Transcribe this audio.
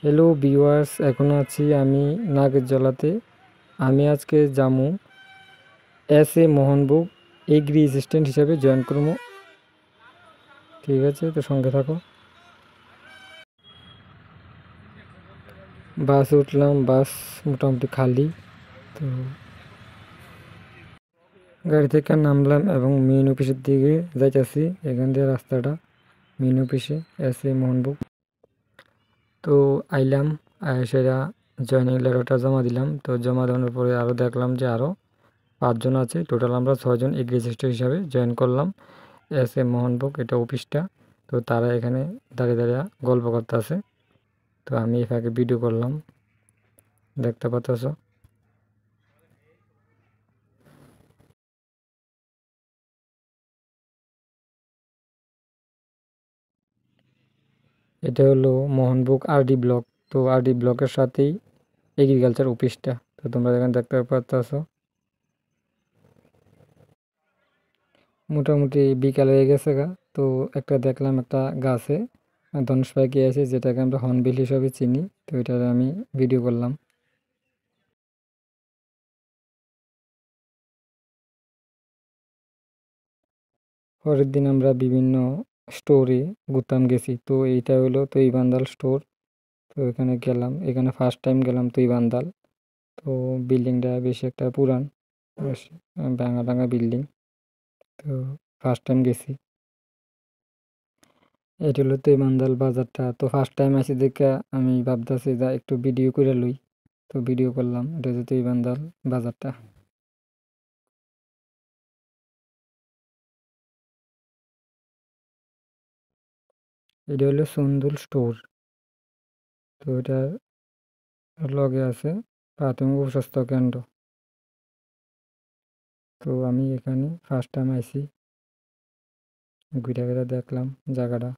Hello viewers, এখন আছি আমি নাগেরজলাতে। আমি আজকে যামু এস এ মোহনবুক এগ্রি অ্যাসিস্ট্যান্ট হিসাবে জয়েন করবো। ঠিক আছে, তো সঙ্গে থাকো। বাস উঠলাম, বাস মোটামুটি খালি। তো গাড়ি থেকে নামলাম এবং মেইন অফিসের দিকে যাইতেছি। এখান দিয়ে রাস্তাটা মেইন অফিসে এস এ মোহনবুক। তো আইলাম, সেটা জয়েনিং লেটারটা জমা দিলাম। তো জমা দেওয়ার পরে আরও দেখলাম যে আরও 5 জন আছে, টোটাল আমরা 6 জন এগ্রি অ্যাসিস্ট্যান্ট হিসাবে জয়েন করলাম এস এ মোহনবুক, এটা অফিসটা। তো তারা এখানে দাঁড়িয়ে দাঁড়িয়ে গল্প করতে আছে। তো আমি এ ফাঁকে ভিডিও করলাম, দেখতে পাচ্ছ। এটা হলো মোহনবুক আরডি ব্লক। তো আরডি ব্লকের সাথেই এগ্রিকালচার অফিসটা। তো তোমরা এখানে দেখতে পাচ্ছ। মোটামুটি বিকাল হয়ে গেছে গা। তো একটা দেখলাম একটা গাছে ধনুষ পাখি আছে, যেটাকে আমরা হর্নবিল হিসাবে চিনি। তো এটা আমি ভিডিও করলাম। পরের দিন আমরা বিভিন্ন স্টোরে ঘুরতাম গেছি। তো এইটা হলো তৈবান্দাল স্টোর। তো এখানে গেলাম, এখানে ফার্স্ট টাইম গেলাম তৈবান্দাল। তো বিল্ডিংটা বেশ একটা পুরান, বেশ ভাঙা ভাঙা বিল্ডিং। তো ফার্স্ট টাইম গেছি। এটা হলো তৈবান্দাল বাজারটা। তো ফার্স্ট টাইম আসি দেখে আমি ভাবতেছি যা একটু ভিডিও করে লই। তো ভিডিও করলাম। এটা হচ্ছে তৈবান্দাল বাজারটা। এটা হলো সন্দুল স্টোর। তো এটার লগে আছে প্রাথমিক উপস্বাস্থ্য কেন্দ্র। তো আমি এখানে ফার্স্ট টাইম আইছি, ঘুরে ঘুরে দেখলাম জায়গাটা।